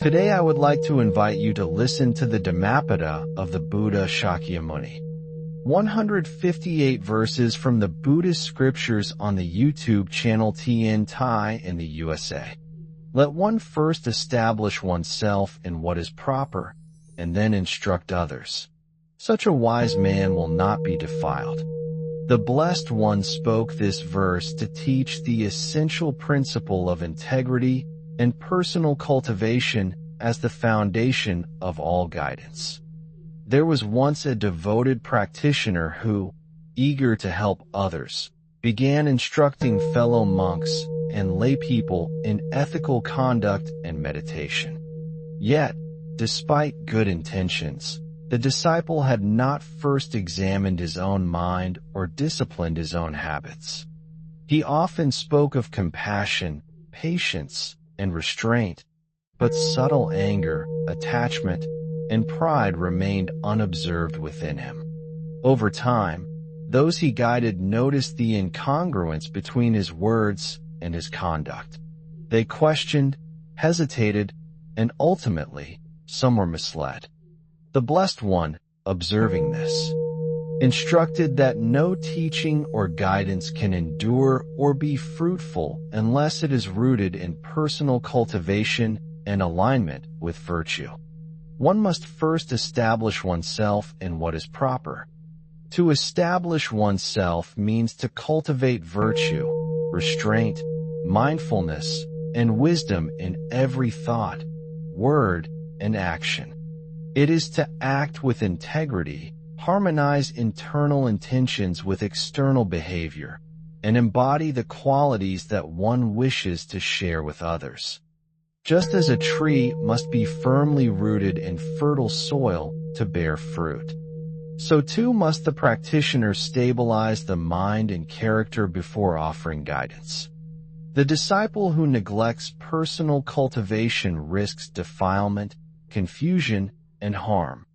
Today I would like to invite you to listen to the Dhammapada of the Buddha Shakyamuni. 158 verses from the Buddhist scriptures on the YouTube channel Thien Thai in the USA. Let one first establish oneself in what is proper, and then instruct others. Such a wise man will not be defiled. The Blessed One spoke this verse to teach the essential principle of integrity and personal cultivation as the foundation of all guidance. There was once a devoted practitioner who, eager to help others, began instructing fellow monks and laypeople in ethical conduct and meditation. Yet, despite good intentions, the disciple had not first examined his own mind or disciplined his own habits. He often spoke of compassion, patience, and restraint, but subtle anger, attachment, and pride remained unobserved within him. Over time, those he guided noticed the incongruence between his words and his conduct. They questioned, hesitated, and ultimately, some were misled. The Blessed One, observing this, instructed that no teaching or guidance can endure or be fruitful unless it is rooted in personal cultivation and alignment with virtue. One must first establish oneself in what is proper. To establish oneself means to cultivate virtue, restraint, mindfulness, and wisdom in every thought, word, and action. It is to act with integrity, harmonize internal intentions with external behavior, and embody the qualities that one wishes to share with others. Just as a tree must be firmly rooted in fertile soil to bear fruit, so too must the practitioner stabilize the mind and character before offering guidance. The disciple who neglects personal cultivation risks defilement, confusion, and harm,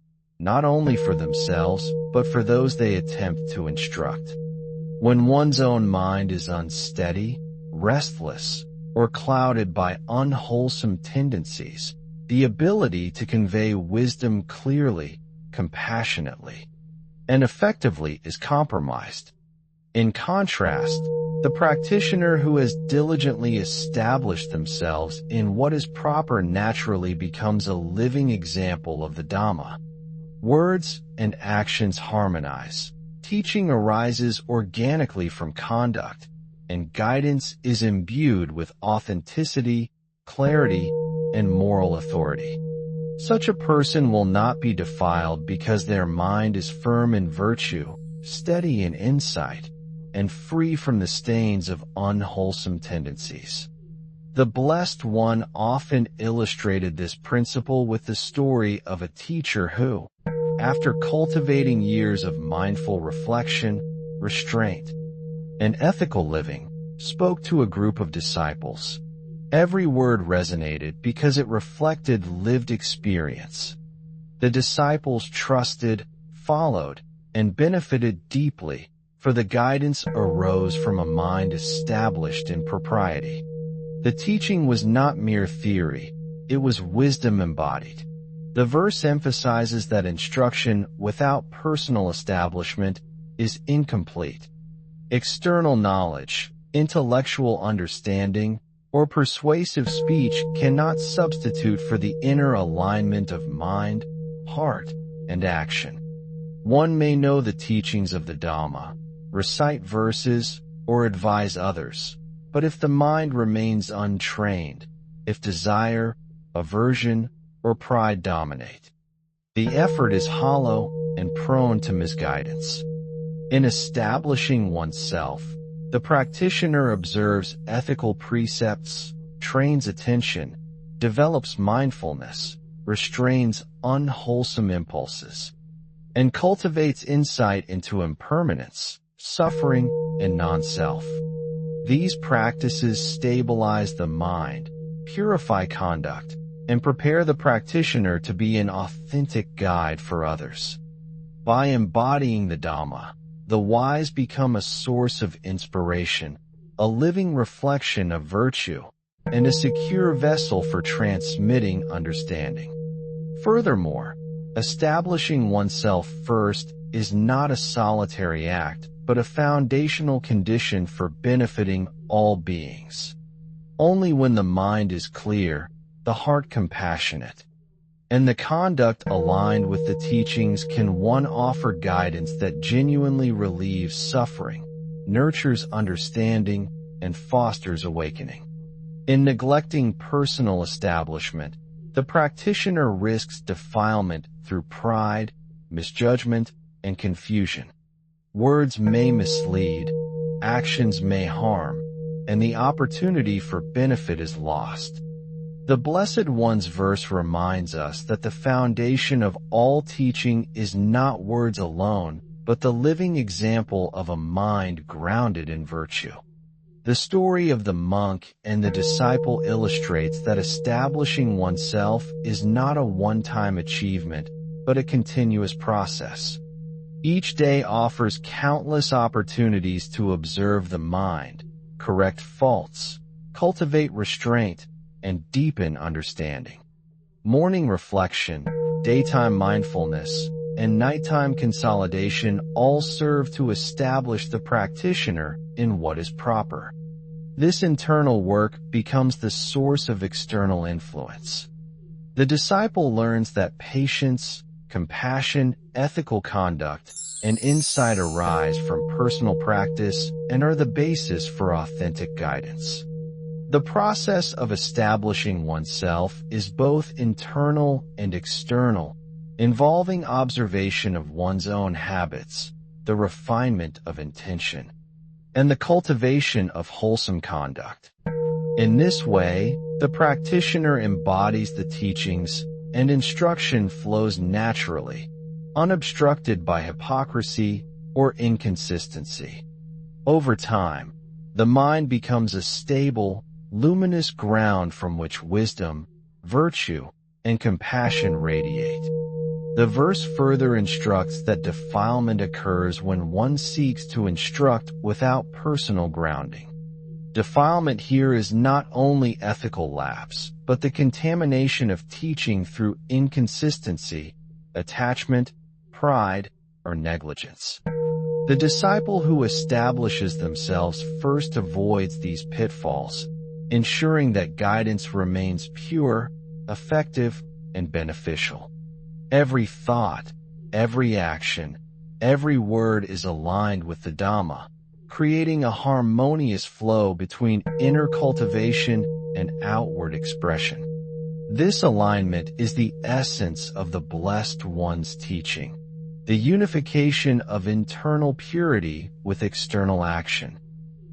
not only for themselves, but for those they attempt to instruct. When one's own mind is unsteady, restless, or clouded by unwholesome tendencies, the ability to convey wisdom clearly, compassionately, and effectively is compromised. In contrast, the practitioner who has diligently established themselves in what is proper naturally becomes a living example of the Dhamma. Words and actions harmonize. Teaching arises organically from conduct, and guidance is imbued with authenticity, clarity, and moral authority. Such a person will not be defiled because their mind is firm in virtue, steady in insight, and free from the stains of unwholesome tendencies. The Blessed One often illustrated this principle with the story of a teacher who, after cultivating years of mindful reflection, restraint, and ethical living, spoke to a group of disciples. Every word resonated because it reflected lived experience. The disciples trusted, followed, and benefited deeply, for the guidance arose from a mind established in propriety. The teaching was not mere theory, it was wisdom embodied. The verse emphasizes that instruction without personal establishment is incomplete. External knowledge, intellectual understanding, or persuasive speech cannot substitute for the inner alignment of mind, heart, and action. One may know the teachings of the Dhamma, recite verses, or advise others, but if the mind remains untrained, if desire, aversion, or pride dominate, the effort is hollow and prone to misguidance. In establishing oneself, the practitioner observes ethical precepts, trains attention, develops mindfulness, restrains unwholesome impulses, and cultivates insight into impermanence, suffering, and non-self. These practices stabilize the mind, purify conduct, and prepare the practitioner to be an authentic guide for others. By embodying the Dhamma, the wise become a source of inspiration, a living reflection of virtue, and a secure vessel for transmitting understanding. Furthermore, establishing oneself first is not a solitary act, but a foundational condition for benefiting all beings. Only when the mind is clear, the heart compassionate, and the conduct aligned with the teachings can one offer guidance that genuinely relieves suffering, nurtures understanding, and fosters awakening. In neglecting personal establishment, the practitioner risks defilement through pride, misjudgment, and confusion. Words may mislead, actions may harm, and the opportunity for benefit is lost. The Blessed One's verse reminds us that the foundation of all teaching is not words alone, but the living example of a mind grounded in virtue. The story of the monk and the disciple illustrates that establishing oneself is not a one-time achievement, but a continuous process. Each day offers countless opportunities to observe the mind, correct faults, cultivate restraint, and deepen understanding. Morning reflection, daytime mindfulness, and nighttime consolidation all serve to establish the practitioner in what is proper. This internal work becomes the source of external influence. The disciple learns that patience, compassion, ethical conduct, and insight arise from personal practice and are the basis for authentic guidance. The process of establishing oneself is both internal and external, involving observation of one's own habits, the refinement of intention, and the cultivation of wholesome conduct. In this way, the practitioner embodies the teachings, and instruction flows naturally, unobstructed by hypocrisy or inconsistency. Over time, the mind becomes a stable, luminous ground from which wisdom, virtue, and compassion radiate. The verse further instructs that defilement occurs when one seeks to instruct without personal grounding. Defilement here is not only ethical lapse, but the contamination of teaching through inconsistency, attachment, pride, or negligence. The disciple who establishes themselves first avoids these pitfalls, ensuring that guidance remains pure, effective, and beneficial. Every thought, every action, every word is aligned with the Dhamma, creating a harmonious flow between inner cultivation and outward expression. This alignment is the essence of the Blessed One's teaching, the unification of internal purity with external action,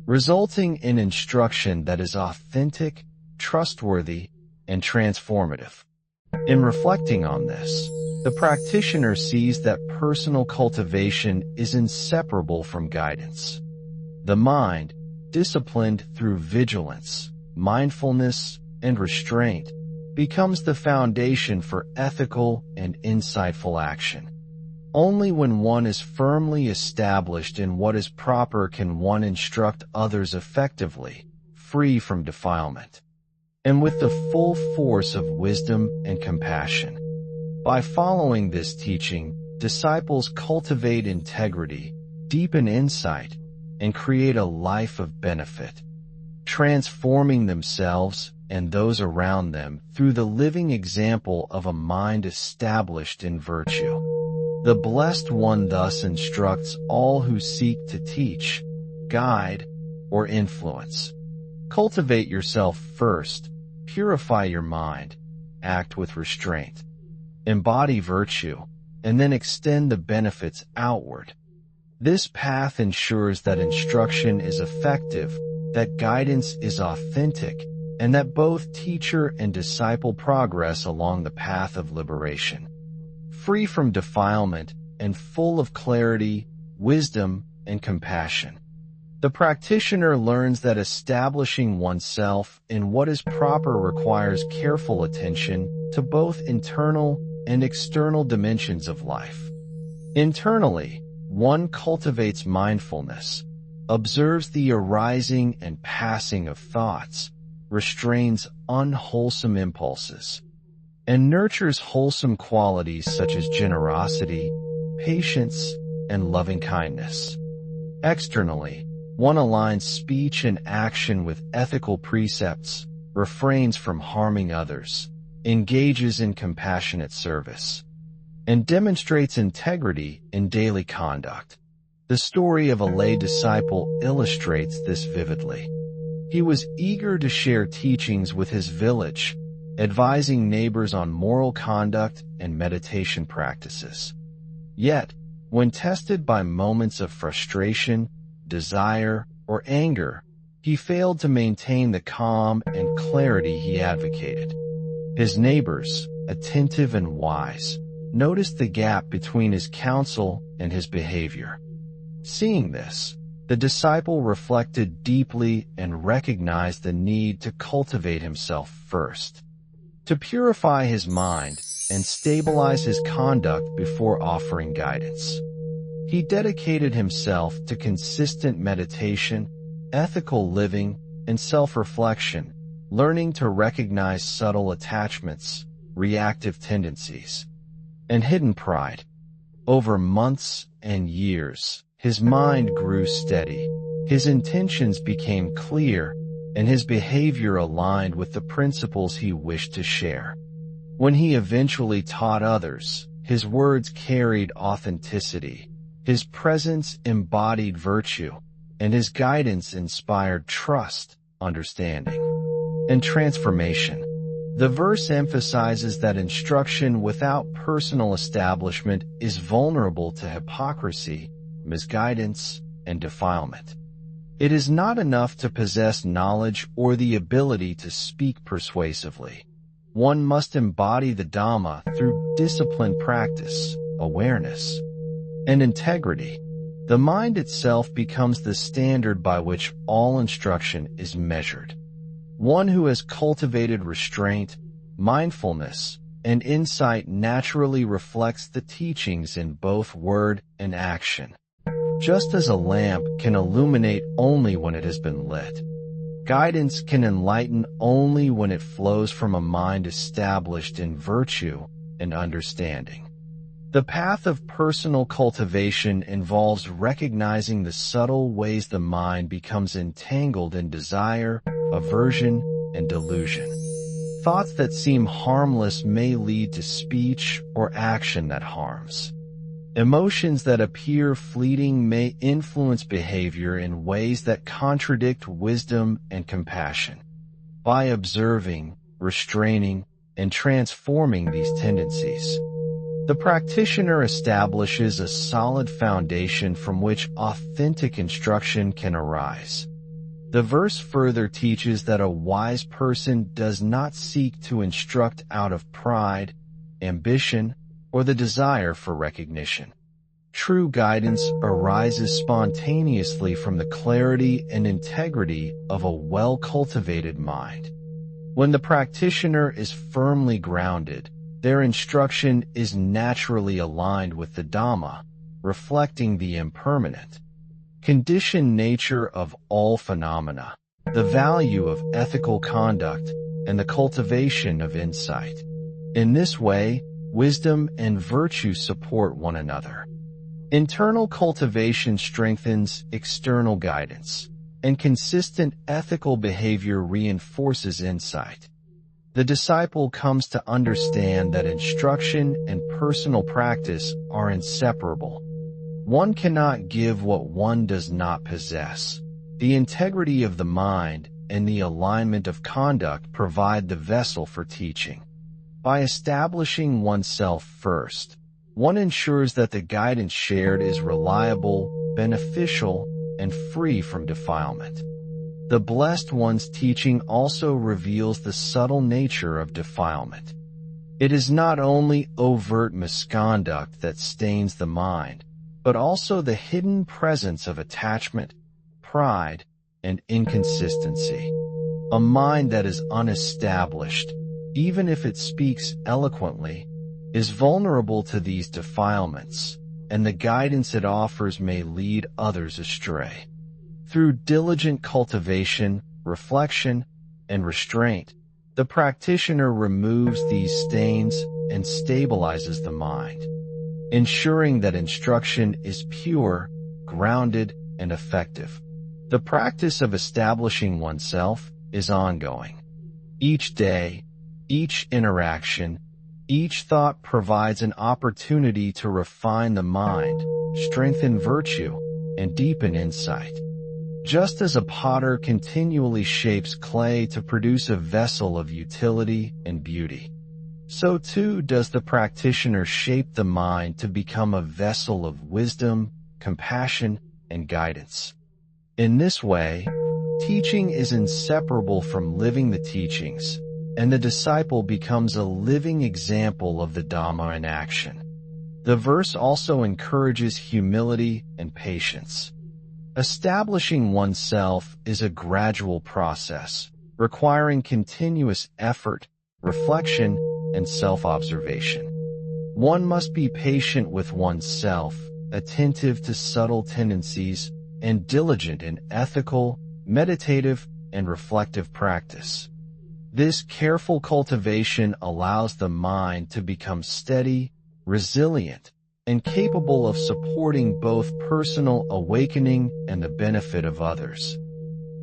resulting in instruction that is authentic, trustworthy, and transformative. In reflecting on this, the practitioner sees that personal cultivation is inseparable from guidance. The mind, disciplined through vigilance, mindfulness, and restraint, becomes the foundation for ethical and insightful action. Only when one is firmly established in what is proper can one instruct others effectively, free from defilement, and with the full force of wisdom and compassion. By following this teaching, disciples cultivate integrity, deepen insight, and create a life of benefit, transforming themselves and those around them through the living example of a mind established in virtue. The Blessed One thus instructs all who seek to teach, guide, or influence. Cultivate yourself first, purify your mind, act with restraint, embody virtue, and then extend the benefits outward. This path ensures that instruction is effective, that guidance is authentic, and that both teacher and disciple progress along the path of liberation, free from defilement and full of clarity, wisdom, and compassion. The practitioner learns that establishing oneself in what is proper requires careful attention to both internal and external dimensions of life. Internally, one cultivates mindfulness, observes the arising and passing of thoughts, restrains unwholesome impulses, and nurtures wholesome qualities such as generosity, patience, and loving-kindness. Externally, one aligns speech and action with ethical precepts, refrains from harming others, engages in compassionate service, and demonstrates integrity in daily conduct. The story of a lay disciple illustrates this vividly. He was eager to share teachings with his village, advising neighbors on moral conduct and meditation practices. Yet, when tested by moments of frustration, desire, or anger, he failed to maintain the calm and clarity he advocated. His neighbors, attentive and wise, noticed the gap between his counsel and his behavior. Seeing this, the disciple reflected deeply and recognized the need to cultivate himself first, to purify his mind and stabilize his conduct before offering guidance. He dedicated himself to consistent meditation, ethical living, and self-reflection, learning to recognize subtle attachments, reactive tendencies, and hidden pride. Over months and years, his mind grew steady, his intentions became clear, and his behavior aligned with the principles he wished to share. When he eventually taught others, his words carried authenticity, his presence embodied virtue, and his guidance inspired trust, understanding, and transformation. The verse emphasizes that instruction without personal establishment is vulnerable to hypocrisy, misguidance, and defilement. It is not enough to possess knowledge or the ability to speak persuasively. One must embody the Dhamma through disciplined practice, awareness, and integrity. The mind itself becomes the standard by which all instruction is measured. One who has cultivated restraint, mindfulness, and insight naturally reflects the teachings in both word and action. Just as a lamp can illuminate only when it has been lit, guidance can enlighten only when it flows from a mind established in virtue and understanding. The path of personal cultivation involves recognizing the subtle ways the mind becomes entangled in desire, aversion, and delusion. Thoughts that seem harmless may lead to speech or action that harms. Emotions that appear fleeting may influence behavior in ways that contradict wisdom and compassion. By observing, restraining, and transforming these tendencies, the practitioner establishes a solid foundation from which authentic instruction can arise. The verse further teaches that a wise person does not seek to instruct out of pride, ambition, or the desire for recognition. True guidance arises spontaneously from the clarity and integrity of a well-cultivated mind. When the practitioner is firmly grounded, their instruction is naturally aligned with the Dhamma, reflecting the impermanent, conditioned nature of all phenomena, the value of ethical conduct, and the cultivation of insight. In this way, wisdom and virtue support one another. Internal cultivation strengthens external guidance, and consistent ethical behavior reinforces insight. The disciple comes to understand that instruction and personal practice are inseparable. One cannot give what one does not possess. The integrity of the mind and the alignment of conduct provide the vessel for teaching. By establishing oneself first, one ensures that the guidance shared is reliable, beneficial, and free from defilement. The Blessed One's teaching also reveals the subtle nature of defilement. It is not only overt misconduct that stains the mind, but also the hidden presence of attachment, pride, and inconsistency. A mind that is unestablished, even if it speaks eloquently, is vulnerable to these defilements, and the guidance it offers may lead others astray. Through diligent cultivation, reflection, and restraint, the practitioner removes these stains and stabilizes the mind, ensuring that instruction is pure, grounded, and effective. The practice of establishing oneself is ongoing. Each day, each interaction, each thought provides an opportunity to refine the mind, strengthen virtue, and deepen insight. Just as a potter continually shapes clay to produce a vessel of utility and beauty, so too does the practitioner shape the mind to become a vessel of wisdom, compassion, and guidance. In this way, teaching is inseparable from living the teachings, and the disciple becomes a living example of the Dhamma in action. The verse also encourages humility and patience. Establishing oneself is a gradual process, requiring continuous effort, reflection, and self-observation. One must be patient with oneself, attentive to subtle tendencies, and diligent in ethical, meditative, and reflective practice. This careful cultivation allows the mind to become steady, resilient, and capable of supporting both personal awakening and the benefit of others.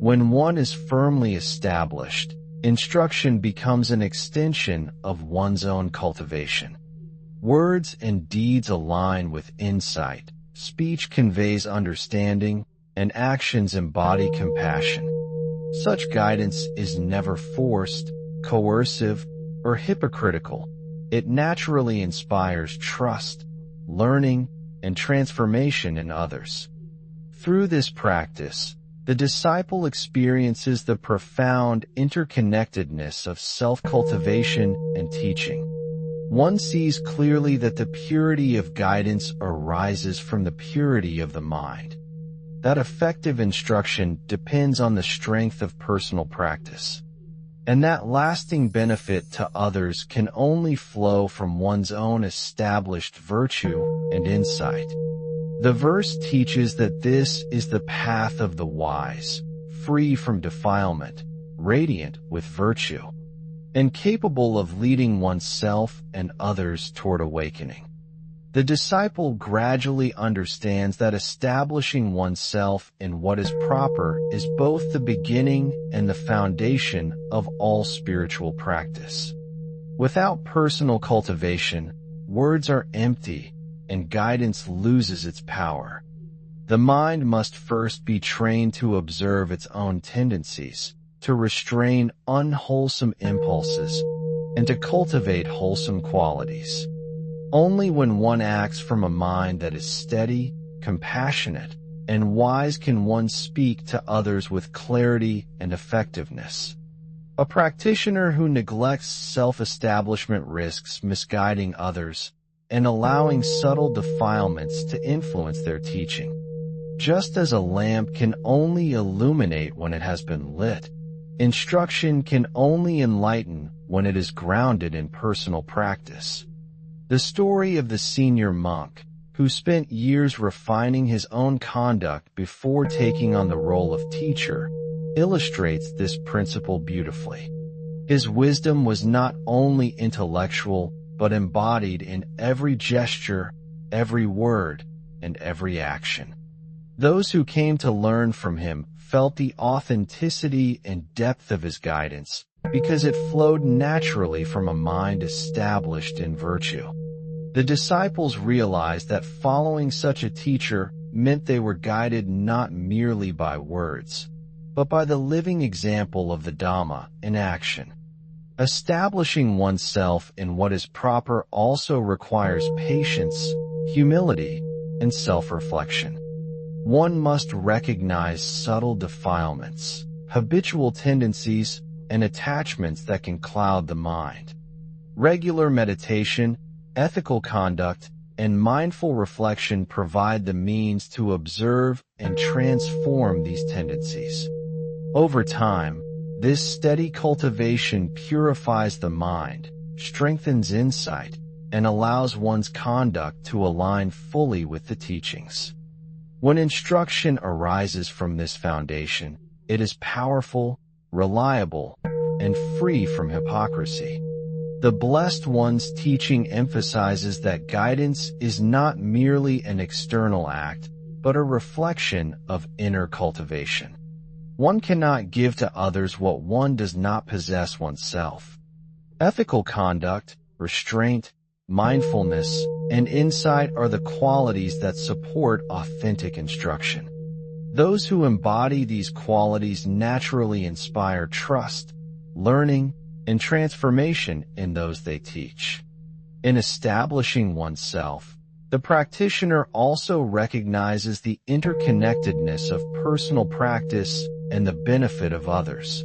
When one is firmly established, instruction becomes an extension of one's own cultivation. Words and deeds align with insight, speech conveys understanding, and actions embody compassion. Such guidance is never forced, coercive, or hypocritical. It naturally inspires trust, learning, and transformation in others. Through this practice, the disciple experiences the profound interconnectedness of self-cultivation and teaching. One sees clearly that the purity of guidance arises from the purity of the mind. That effective instruction depends on the strength of personal practice, and that lasting benefit to others can only flow from one's own established virtue and insight. The verse teaches that this is the path of the wise, free from defilement, radiant with virtue, and capable of leading oneself and others toward awakening. The disciple gradually understands that establishing oneself in what is proper is both the beginning and the foundation of all spiritual practice. Without personal cultivation, words are empty and guidance loses its power. The mind must first be trained to observe its own tendencies, to restrain unwholesome impulses, and to cultivate wholesome qualities. Only when one acts from a mind that is steady, compassionate, and wise can one speak to others with clarity and effectiveness. A practitioner who neglects self-establishment risks misguiding others and allowing subtle defilements to influence their teaching. Just as a lamp can only illuminate when it has been lit, instruction can only enlighten when it is grounded in personal practice. The story of the senior monk, who spent years refining his own conduct before taking on the role of teacher, illustrates this principle beautifully. His wisdom was not only intellectual, but embodied in every gesture, every word, and every action. Those who came to learn from him felt the authenticity and depth of his guidance, because it flowed naturally from a mind established in virtue. The disciples realized that following such a teacher meant they were guided not merely by words, but by the living example of the Dhamma in action. Establishing oneself in what is proper also requires patience, humility, and self-reflection. One must recognize subtle defilements, habitual tendencies, and attachments that can cloud the mind. Regular meditation, ethical conduct, and mindful reflection provide the means to observe and transform these tendencies. Over time, this steady cultivation purifies the mind, strengthens insight, and allows one's conduct to align fully with the teachings. When instruction arises from this foundation, it is powerful, reliable, and free from hypocrisy. The Blessed One's teaching emphasizes that guidance is not merely an external act, but a reflection of inner cultivation. One cannot give to others what one does not possess oneself. Ethical conduct, restraint, mindfulness, and insight are the qualities that support authentic instruction. Those who embody these qualities naturally inspire trust, learning, and transformation in those they teach. In establishing oneself, the practitioner also recognizes the interconnectedness of personal practice and the benefit of others.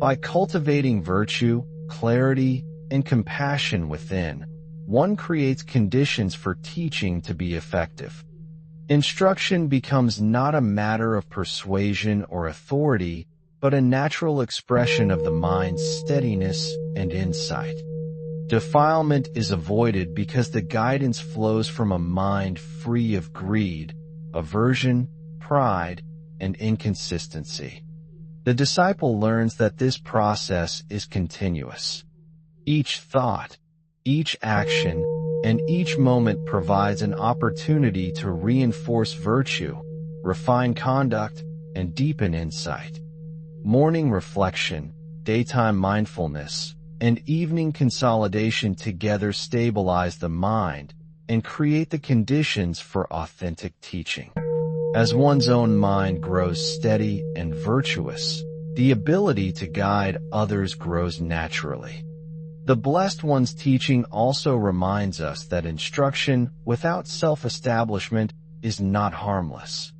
By cultivating virtue, clarity, and compassion within, one creates conditions for teaching to be effective. Instruction becomes not a matter of persuasion or authority, but a natural expression of the mind's steadiness and insight. Defilement is avoided because the guidance flows from a mind free of greed, aversion, pride, and inconsistency. The disciple learns that this process is continuous. Each thought, each action, and each moment provides an opportunity to reinforce virtue, refine conduct, and deepen insight. Morning reflection, daytime mindfulness, and evening consolidation together stabilize the mind and create the conditions for authentic teaching. As one's own mind grows steady and virtuous, the ability to guide others grows naturally. The Blessed One's teaching also reminds us that instruction without self-establishment is not harmless.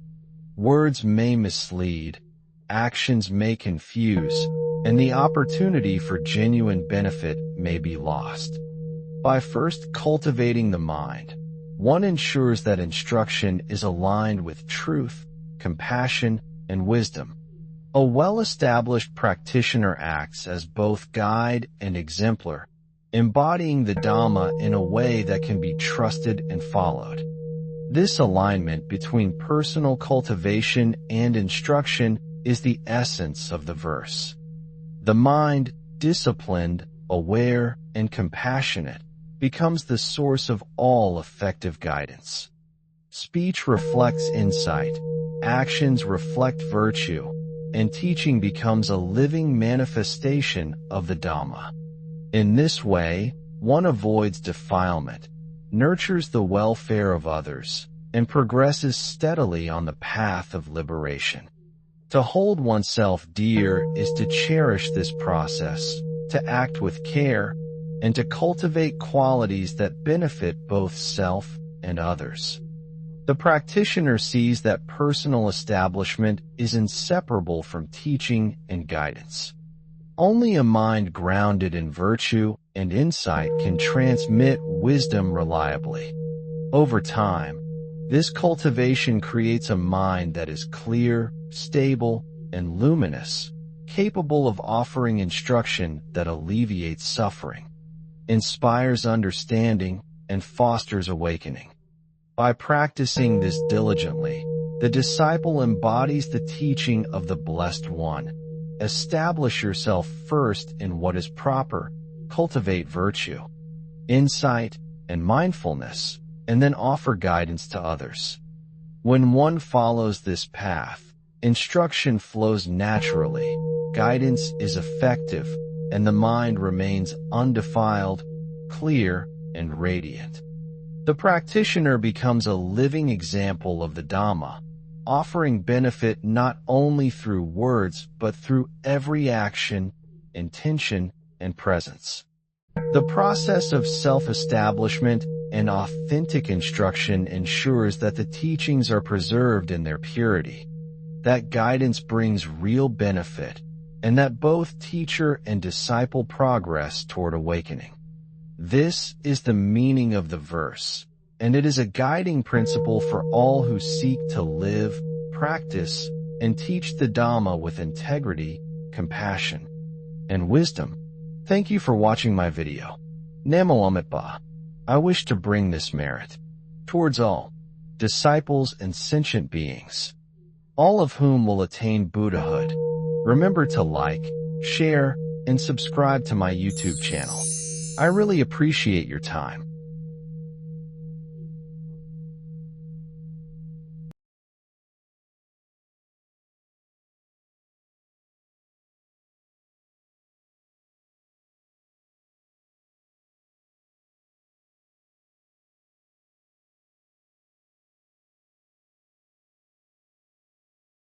Words may mislead, actions may confuse, and the opportunity for genuine benefit may be lost. By first cultivating the mind, one ensures that instruction is aligned with truth, compassion, and wisdom. A well-established practitioner acts as both guide and exemplar, embodying the Dhamma in a way that can be trusted and followed. This alignment between personal cultivation and instruction is the essence of the verse. The mind, disciplined, aware, and compassionate, becomes the source of all effective guidance. Speech reflects insight, actions reflect virtue, and teaching becomes a living manifestation of the Dhamma. In this way, one avoids defilement, nurtures the welfare of others, and progresses steadily on the path of liberation. To hold oneself dear is to cherish this process, to act with care, and to cultivate qualities that benefit both self and others. The practitioner sees that personal establishment is inseparable from teaching and guidance. Only a mind grounded in virtue and insight can transmit wisdom reliably. Over time, this cultivation creates a mind that is clear, stable, and luminous, capable of offering instruction that alleviates suffering, inspires understanding, and fosters awakening. By practicing this diligently, the disciple embodies the teaching of the Blessed One. Establish yourself first in what is proper, cultivate virtue, insight, and mindfulness, and then offer guidance to others. When one follows this path, instruction flows naturally, guidance is effective, and the mind remains undefiled, clear, and radiant. The practitioner becomes a living example of the Dhamma, offering benefit not only through words but through every action, intention, and presence. The process of self-establishment and authentic instruction ensures that the teachings are preserved in their purity, that guidance brings real benefit, and that both teacher and disciple progress toward awakening. This is the meaning of the verse, and it is a guiding principle for all who seek to live, practice, and teach the Dhamma with integrity, compassion, and wisdom. Thank you for watching my video. Namo Amitabha. I wish to bring this merit towards all disciples and sentient beings, all of whom will attain Buddhahood. Remember to like, share, and subscribe to my YouTube channel. I really appreciate your time.